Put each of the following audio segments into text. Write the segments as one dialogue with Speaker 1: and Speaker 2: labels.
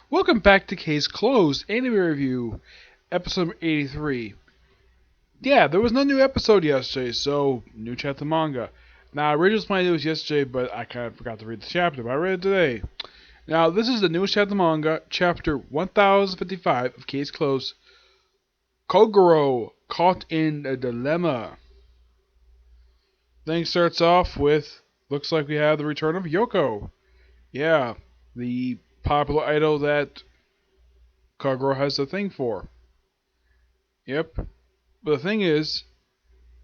Speaker 1: Welcome back to Case Closed Anime Review, episode 83. Yeah, there was no new episode yesterday, so new chapter manga. Now, I originally planned to do this yesterday, but I kind of forgot to read the chapter, but I read it today. Now, this is the newest chapter manga, chapter 1055 of Case Closed. Kogoro, caught in a dilemma. Thing starts off with, looks like we have the return of Yoko. Yeah, the popular idol that Kogoro has a thing for. Yep. But the thing is,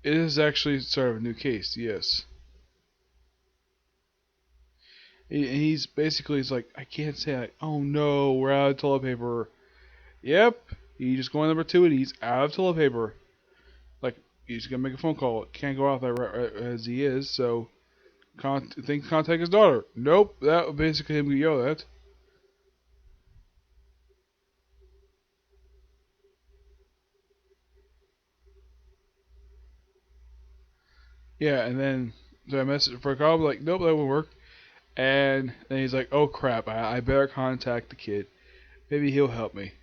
Speaker 1: it is actually sort of a new case, yes. He's basically, he's like, I can't say, like, oh no, we're out of toilet paper. Yep. He's just going number two and he's out of toilet paper. Like, he's gonna make a phone call. Can't go out there as he is, so contact his daughter. Nope, that would basically him yell that. Yeah, and then so I messaged for a call, like, nope, that won't work. And then he's like, oh crap, I better contact the kid. Maybe he'll help me.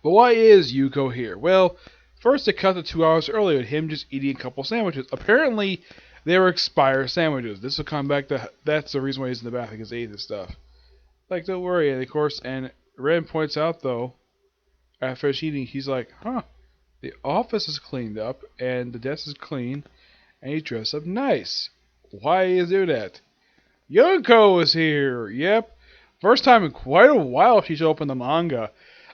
Speaker 1: But why is Yuko here? Well, first it cut to 2 hours earlier with him just eating a couple sandwiches. Apparently, they were expired sandwiches. This will come back to that's the reason why he's in the bathroom, because he ate this stuff. Like, don't worry. And of course, and Ren points out though, after eating, he's like, huh, the office is cleaned up and the desk is clean, and he dressed up nice. Why is there that? Yoko is here. Yep, first time in quite a while she's opened the manga.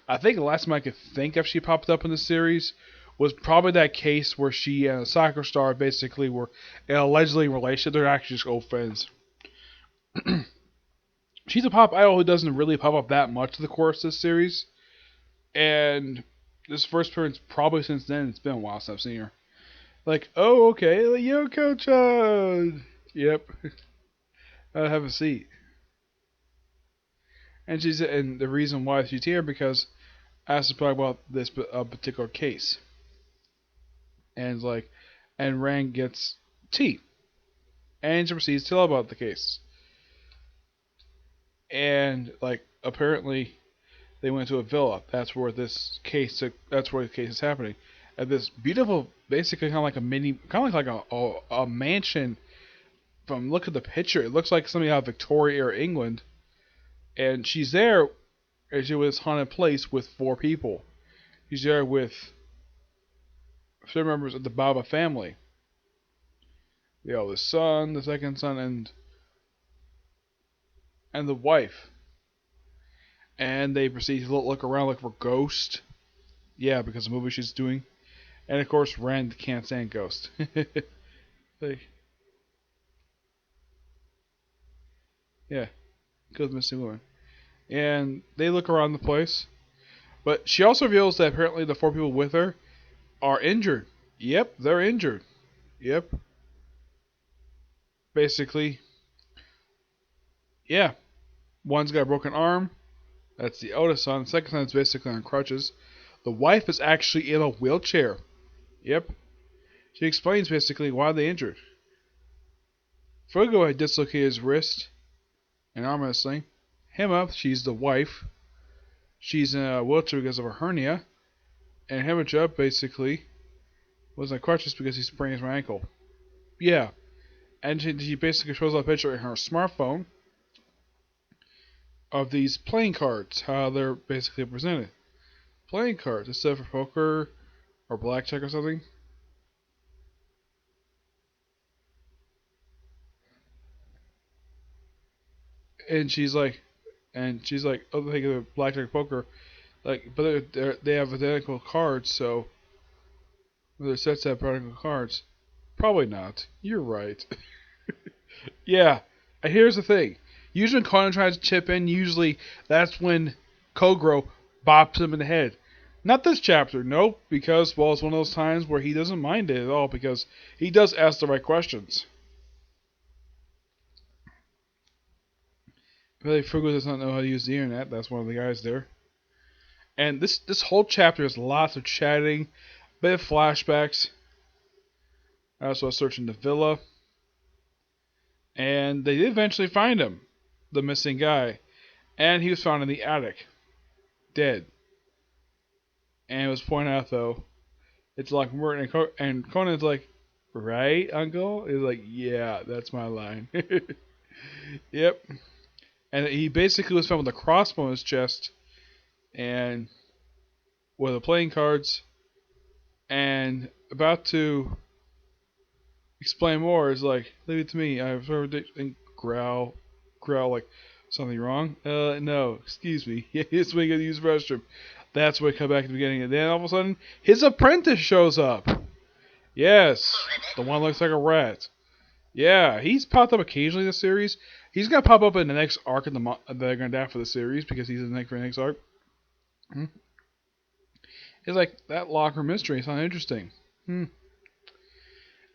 Speaker 1: I think the last time I could think of she popped up in the series was probably that case where she and a soccer star basically were allegedly in a relationship. They're actually just old friends. She's a pop idol who doesn't really pop up that much in the course of this series. And this first appearance, probably since then, it's been a while since I've seen her. Like, oh, okay, Yoko-chan! Yep. Have a seat. And the reason why she's here because asked to talk about this particular case, and like, and Rand gets tea, and she proceeds to tell about the case, and like apparently they went to a villa. That's where this case. That's where the case is happening, at this beautiful, basically kind of like a mini, kind of like a mansion. From look at the picture, it looks like something out of Victoria era England, and she's there as she was haunted place with four people. She's there with three members of the Baba family. The eldest son, the second son, and the wife. And they proceed to look around like for Ghost. Yeah, because of the movie she's doing. And of course, Rand can't stand Ghost. Like, yeah, kills missing woman. And they look around the place. But she also reveals that apparently the four people with her are injured. Yep, they're injured. Yep. Basically, yeah. One's got a broken arm. That's the eldest son. The second son is basically on crutches. The wife is actually in a wheelchair. Yep. She explains basically why they injured. Fugo had dislocated his wrist and arm wrestling. Him up, she's the wife. She's in a wheelchair because of a hernia. And Himicha basically was on crutches because he sprained his ankle. Yeah. And she basically shows a picture in her smartphone of these playing cards, how they're basically presented. Playing cards instead of poker or blackjack or something. And she's like, oh, they give blackjack poker, like, but they have identical cards, so their sets have identical cards. Probably not. You're right. Yeah. And here's the thing. Usually when Conan tries to chip in, usually that's when Kogoro bops him in the head. Not this chapter, nope, because, well, it's one of those times where he doesn't mind it at all because he does ask the right questions. Really, Fugo does not know how to use the internet. That's one of the guys there. And this whole chapter has lots of chatting, bit of flashbacks. I also was searching the villa, and they did eventually find him. the missing guy, and he was found in the attic, dead. And it was pointed out though, it's like Merton and Conan's like, right, Uncle? He's like, yeah, that's my line. Yep. And he basically was found with a crossbow in his chest, and with the playing cards, and about to explain more is like, leave it to me. I've heard it and growl like, something wrong? No, excuse me. Yes, we gotta use the restroom. That's where we come back to the beginning, and then all of a sudden, his apprentice shows up. Yes, the one looks like a rat. Yeah, he's popped up occasionally in the series. He's gonna pop up in the next arc that they're gonna have for the series because he's in the next arc. It's like that locker mystery. It's not interesting.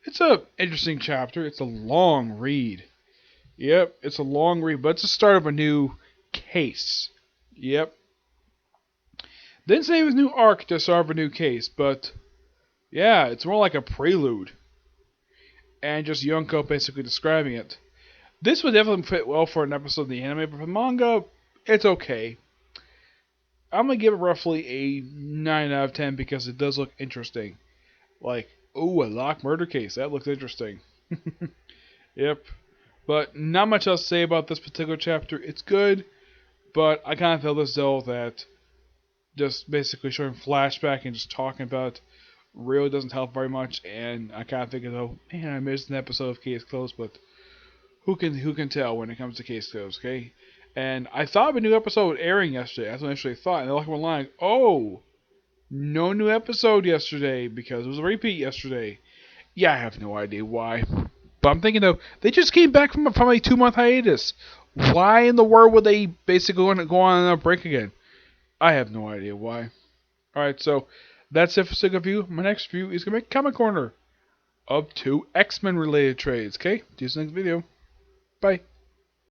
Speaker 1: It's a interesting chapter. It's a long read. Yep, it's a long read, but it's the start of a new case. Yep. Didn't say it was new arc to start of a new case, but yeah, it's more like a prelude. And just Yonko basically describing it. This would definitely fit well for an episode of the anime, but for the manga, it's okay. I'm gonna give it roughly a 9 out of 10 because it does look interesting. Like, ooh, a lock murder case. That looks interesting. Yep. But not much else to say about this particular chapter. It's good, but I kind of feel as though that just basically showing flashback and just talking about it really doesn't help very much. And I kind of think, though, man, I missed an episode of Case Closed, but who can tell when it comes to Case Closed, okay? And I thought of a new episode airing yesterday. That's what I actually thought. And I looked online. Oh, no new episode yesterday because it was a repeat yesterday. Yeah, I have no idea why. But I'm thinking though, they just came back from a 2-month hiatus. Why in the world would they basically want to go on a break again? I have no idea why. Alright, so that's it for Sick of You. My next review is going to be Comic Corner of 2 X-Men related trades. Okay, see you in the next video. Bye.